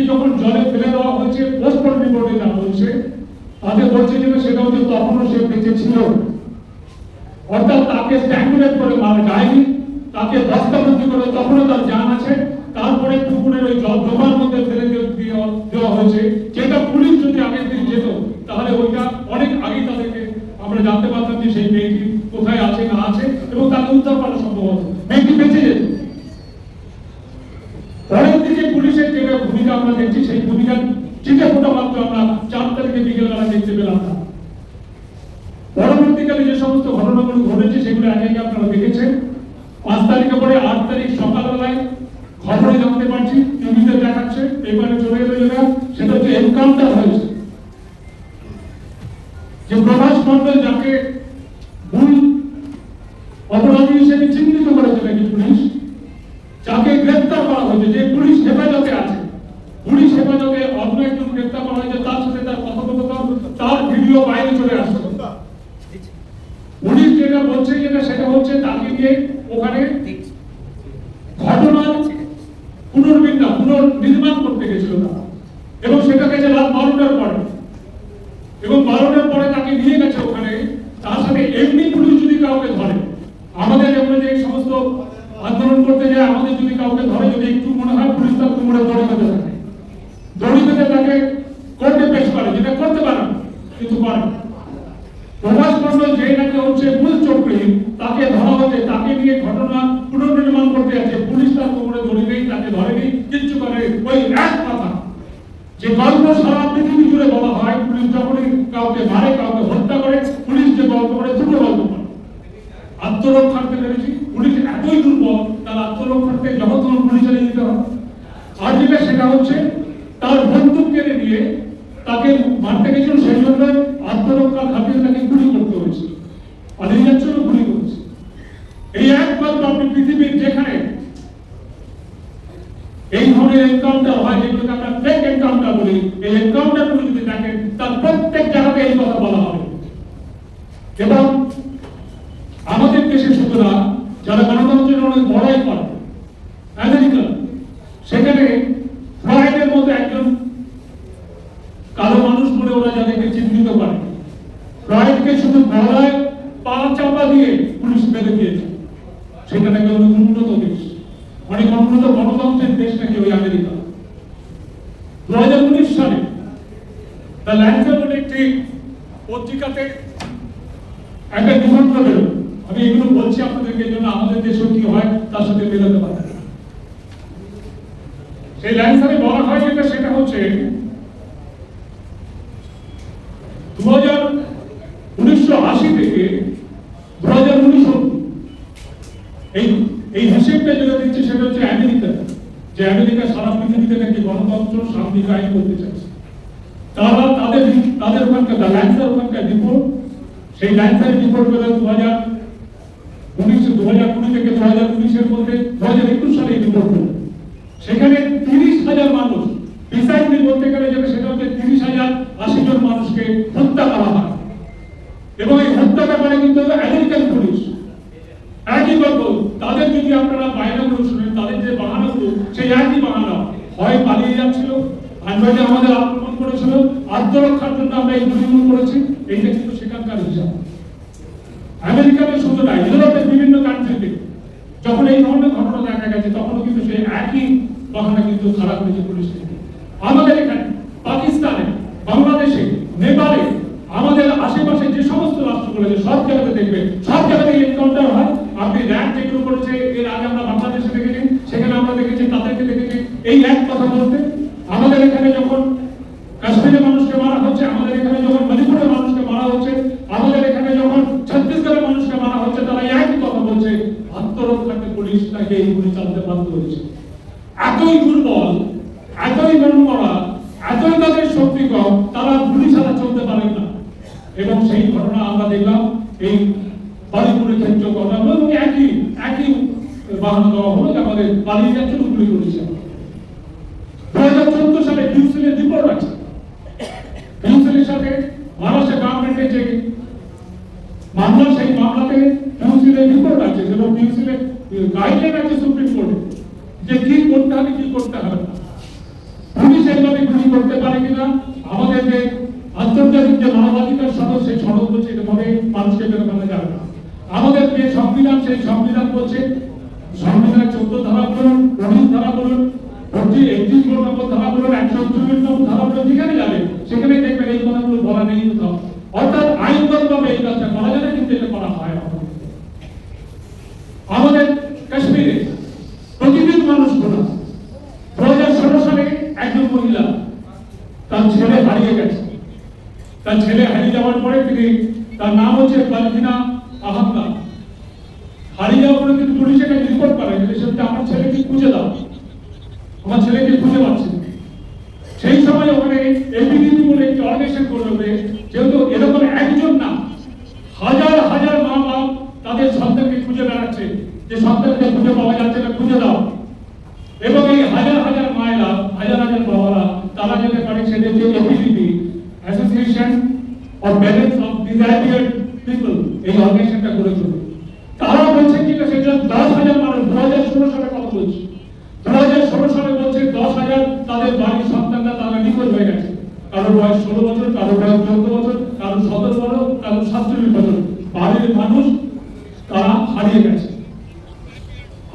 যখন জলে ফেলে দেওয়া হয়েছে পোস্টমর্টম রিপোর্টে যা বলছে তাতে বলছে যে সেটা হচ্ছে তখনও সে বেঁচে ছিল, অর্থাৎ তাকে স্ট্যাঙ্গুলেট করে মারা যায়নি, তাকে বস্তাবন্দি করে তখনও তার জান আছে। তারপরে পুকুরের ওই জল জমার মধ্যে ফেলে দেওয়া হয়েছে, যেটা পুলিশ যদি আগের দিন যেত তাহলে ওইটা অনেক আগে তাদেরকে আমরা জানতে পারতাম যে সেই মেয়েটি কোথায় আছে না আছে এবং তাকে উদ্ধার করা সম্ভব হতো, মেয়েটি বেঁচে যেত। পরের দিকে পুলিশের যে ভূমিকা আমরা দেখছি সেই ভূমিকা চিঠে ফোটা মাত্র আমরা 4 তারিখে বিকেলবেলা দেখতে পেলাম না। পরবর্তীকালে যে সমস্ত ঘটনাগুলো ঘটেছে সেগুলো আগে আপনারা দেখেছেন। 5 তারিখে পরে 8 তারিখ সকালবেলায় খবরে জানতে পারছি, টিভিতে দেখাচ্ছে, পেপারে চলে এলো যেটা, সেটা হচ্ছে এনকাউন্টার হয়েছে। যে প্রভাস মন্ডল যাকে ভুল অপরাধী হিসেবে চিহ্নিত করেছে নাকি পুলিশ, যাকে গ্রেফতার করা হয়েছে, যে পুলিশ হেফাজতে আছে, পুলিশ হেফাজতে অন্য একজন গ্রেফতার করা হয়েছে, তার সাথে তার কথোপকথন, তার ভিডিও বাইরে চলে আসছে। পুলিশ যেটা বলছে যেটা সেটা হচ্ছে তাকে নিয়ে ওখানে ঘটনার পুনর্নির্মাণ করতে গেছিল তারা, এবং সেটা গেছে রাত 12টার পরে, এবং 12টার পরে তাকে নিয়ে গেছে ওখানে। তার সাথে এমনি পুলিশ যদি কাউকে ধরে, আমাদের আমরা যে সমস্ত আন্দোলন করতে যায়, আমাদের যদি কাউকে ধরে, যদি একটু মনে হয় পুলিশ তার কোমরে দড়ি বেঁধে থাকে, দড়ি বেঁধে তাকে কোর্টে পেশ করে, যেটা করতে পারে কিন্তু করে। প্রভাস মন্ডল যে নাকি হচ্ছে মূল চক্রী, তাকে ধরা হচ্ছে, তাকে নিয়ে ঘটনা পুনর্নির্মাণ করতে আছে, পুলিশ তার কোমরে দড়ি নেই, তাকে ধরেনি, কিচ্ছু করে। ওই এক কথা যে গল্প সারা পৃথিবী জুড়ে বলা হয়, পুলিশ যখনই কাউকে মারে, কাউকে হত্যা করে, পুলিশ যে গল্প করে, দুটো গল্প করে। আত্মরক্ষার্থে পেরেছি, পুলিশ এতই দুর্বল, তার আত্মরক্ষার্থে যখন পুলিশ চালিয়ে দিতে হবে। আর যেটা সেটা হচ্ছে তার বন্দুক কেড়ে নিয়ে তাকে মারতে গেছিল, সেই জন্য আত্মরক্ষার খাতিরে তাকে গুলি করতে হয়েছে, পালিয়ে যাচ্ছিল, গুলি করেছে। এই এক গল্প আপনি পৃথিবীর যেখানে এই ধরনের এনকাউন্টার হয়, যেগুলোকে আমরা ফেক এনকাউন্টার বলি, এই এনকাউন্টার গুলো যদি দেখেন তার প্রত্যেক জায়গাতে এই কথা বলা হবে। এবং আমাদের দেশে শুধু না, যারা গণতন্ত্রের অনেক বড়াই করে, আমেরিকা, সেখানে ফ্লয়েডের মতো একজন কালো মানুষ বলে ওরা যাদেরকে চিহ্নিত করে, ফ্লয়েডকে শুধু গলায় পা চাপা দিয়ে পুলিশ মেরে দিয়েছে। সেটা নাকি উন্নত দেশ, অনেক উন্নত গণতন্ত্রের দেশ নাকি ওই আমেরিকা। 2019 সালে দ্য ল্যান্সার বলে একটি পত্রিকাতে একটা নিবন্ধ বেরো। আমি এগুলো বলছি আপনাদেরকে, জন্য আমাদের দেশে কি হয় তার সাথে মেলাতে পারে। সেই ল্যান্সারে বলা হয় যেটা সেটা হচ্ছে 1980 থেকে 2019 এই হিসেবটা যেটা দিচ্ছে সেটা হচ্ছে আমেরিকা, যে আমেরিকা সারা পৃথিবীতে নাকি গণতন্ত্র, শান্তি কায়েম করতে চাইছে। তারা তাদের ওখানকার ল্যান্সার ওখানকার রিপোর্ট, সেই ল্যান্সারের রিপোর্ট পেল 2020 থেকে 2019-এর মধ্যে 2021 সালে রিপোর্ট পেল। সেখানে 30,000 মানুষ, প্রিসাইজলি বলতে গেলে যেটা সেটা হচ্ছে 30,080 জন মানুষকে হত্যা করা হয়। এবং এই হত্যাটা করে কিন্তু আমেরিকান পুলিশ। একই গল্প, তাদের যদি আপনারা বায়নাগুলো শুনেন, তাদের যে বাহানাগুলো, সেই একই বাহানা, হয় পালিয়ে যাচ্ছিল, আনবাইজে আমাদের আক্রমণ করেছিল, আত্মরক্ষার জন্য আমরা এই গুলিগুলো করেছি। এইটা কিন্তু সেখানকার হিসাব। আমেরিকাতে শুধু না, ইউরোপের বিভিন্ন কান্ট্রিতে যখন এই ধরনের ঘটনা দেখা গেছে, তখনও কিন্তু সেই একই বাহানা কিন্তু খারাপ হয়েছে পুলিশ থেকে। আমাদের এখানে, পাকিস্তানে, বাংলাদেশে, নেপালে, আমাদের আশেপাশে যে সমস্ত রাষ্ট্রগুলো আছে, সব জায়গাতে দেখবেন, সব জায়গাতে এনকাউন্টার হয়। আপনি র্যাব যেগুলো করেছে, এর আগে আমরা বাংলাদেশে দেখেছি, সেখানে আমরা দেখেছি, তাদেরকে দেখেছি এই এক কথা বলতে। আমাদের এখানে যখন কাশ্মীরের মানুষকে মারা হচ্ছে, আমাদের এখানে যখন মণিপুরের মানুষকে মারা হচ্ছে, আমাদের এখানে যখন ছত্তিশগড়ের মানুষকে মারা হচ্ছে, তারা একই কথা বলছে, আত্মরক্ষার্থে পুলিশ তাকে এই গুলি চালাতে বাধ্য হয়েছে। এতই দুর্বল, এতই মনমরা, এতই তাদের শক্তি কম, তারা গুলি ছাড়া চলতে পারেন না। এবং সেই ঘটনা আমরা দেখলাম এই বালিপুরের ক্ষেত্রে ঘটনা, এবং একই বাহানা দেওয়া হলো যে আমাদের পালিয়ে যাচ্ছিল, গুলি করেছে। 2014 সালে ডিউসেলের রিপোর্ট আছে, ডিউসেলের সাথে মহারাষ্ট্র গভর্নমেন্টের যে মামলা, সেই মামলাতে ডিউসেলের রিপোর্ট আছে, এবং ডিউসেলের গাইডলাইন আছে সুপ্রিম কোর্টে, যে কি করতে হবে, কি করতে হবে না। পুলিশ এই না আমাদের যে আন্তর্জাতিক যে মানবাধিকার সনদ সেই সনদ বলছে এভাবে মানুষকে বের করা যাবে না। আমাদের যে সংবিধান সেই সংবিধান বলছে, সংবিধানের 14 ধারা বলুন, 19 ধারা বলুন, 31 নম্বর ধারা বলুন, 139 নম্বর ধারা বলুন, যেখানে যাবে সেখানে দেখবেন এই কথাগুলো বলা নেই কোথাও। অর্থাৎ আইনগতভাবে এই কাজটা করা যাবে, কিন্তু এটা করা হয় না। আমাদের কাশ্মীরে প্রতিদিন মানুষ খোলা। 2016 সালে একজন মহিলা তার ছেলে হারিয়ে গেছে। তার ছেলে হারিয়ে যাওয়ার পরে তিনি, তার নাম হচ্ছে বালকিনা আহমদ, হারিয়ে যাওয়ার পরে তিনি পুলিশের কাছে রিপোর্ট করেন যে আমার ছেলেকে খুঁজে দাও, আমার ছেলেকে খুঁজে পাচ্ছি না। সেই সময় ওখানে এবিডিপি বলে একটি অর্গানাইজেশন করলো, যেহেতু এরকম একজন না, হাজার হাজার মা বাপ তাদের সন্তানকে খুঁজে বেড়াচ্ছে, যে সন্তানকে খুঁজে পাওয়া যাচ্ছে না, খুঁজে দাও। এবং এই হাজার হাজার মায়েরা, হাজার হাজার বাবারা তারা যেতে পারে সেটা হচ্ছে ABDP, association of parents of disabled people, এই অর্গানাইজেশনটা করে চলবে। তারা বলছে কি না, সেটা 10,000 মানুষ 2016 সালে কথা বলছে, 2016 সালে বলছে 10,000 তাদের বাড়ির সন্তানরা তারা নিখোঁজ হয়ে গেছে। কারো বয়স 16 বছর, কারো বয়স 14 বছর, কারো 17 বছর, কারো 47 বছর, বাড়ির মানুষ তারা হারিয়ে গেছে।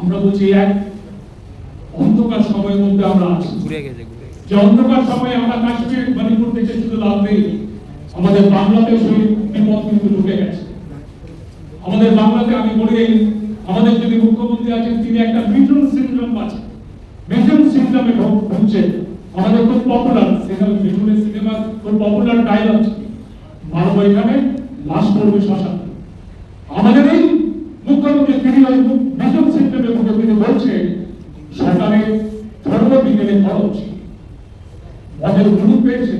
আমরা বলছি এক অন্ধকার সময়ের মধ্যে আমরা আছি, যে অন্ধকার সময়ে আমরা কাশ্মীর মণিপুর থেকে শুধু লাভ নেই, আমাদের বাংলাতে সেই বিপদ কিন্তু ঢুকে গেছে। আমাদের বাংলাতে আমি বলি, আমাদের যদি মুখ্যমন্ত্রী আছেন তিনি একটা মিশন সিন্ড্রোম আছে, মিশন সিন্ড্রোমে ভুগছে। আমাদের খুব পপুলার সেখানে মিশনের সিনেমা খুব পপুলার ডায়লগ, মানব এখানে লাশ পড়বে শ্মশান। আমাদের এই মুখ্যমন্ত্রী তিনি মিশন সিন্ড্রোমে ভুগে তিনি বলছে সরকারের ধর্ম বিজ্ঞানের খরচ মদের গ্রুপ পেয়েছে,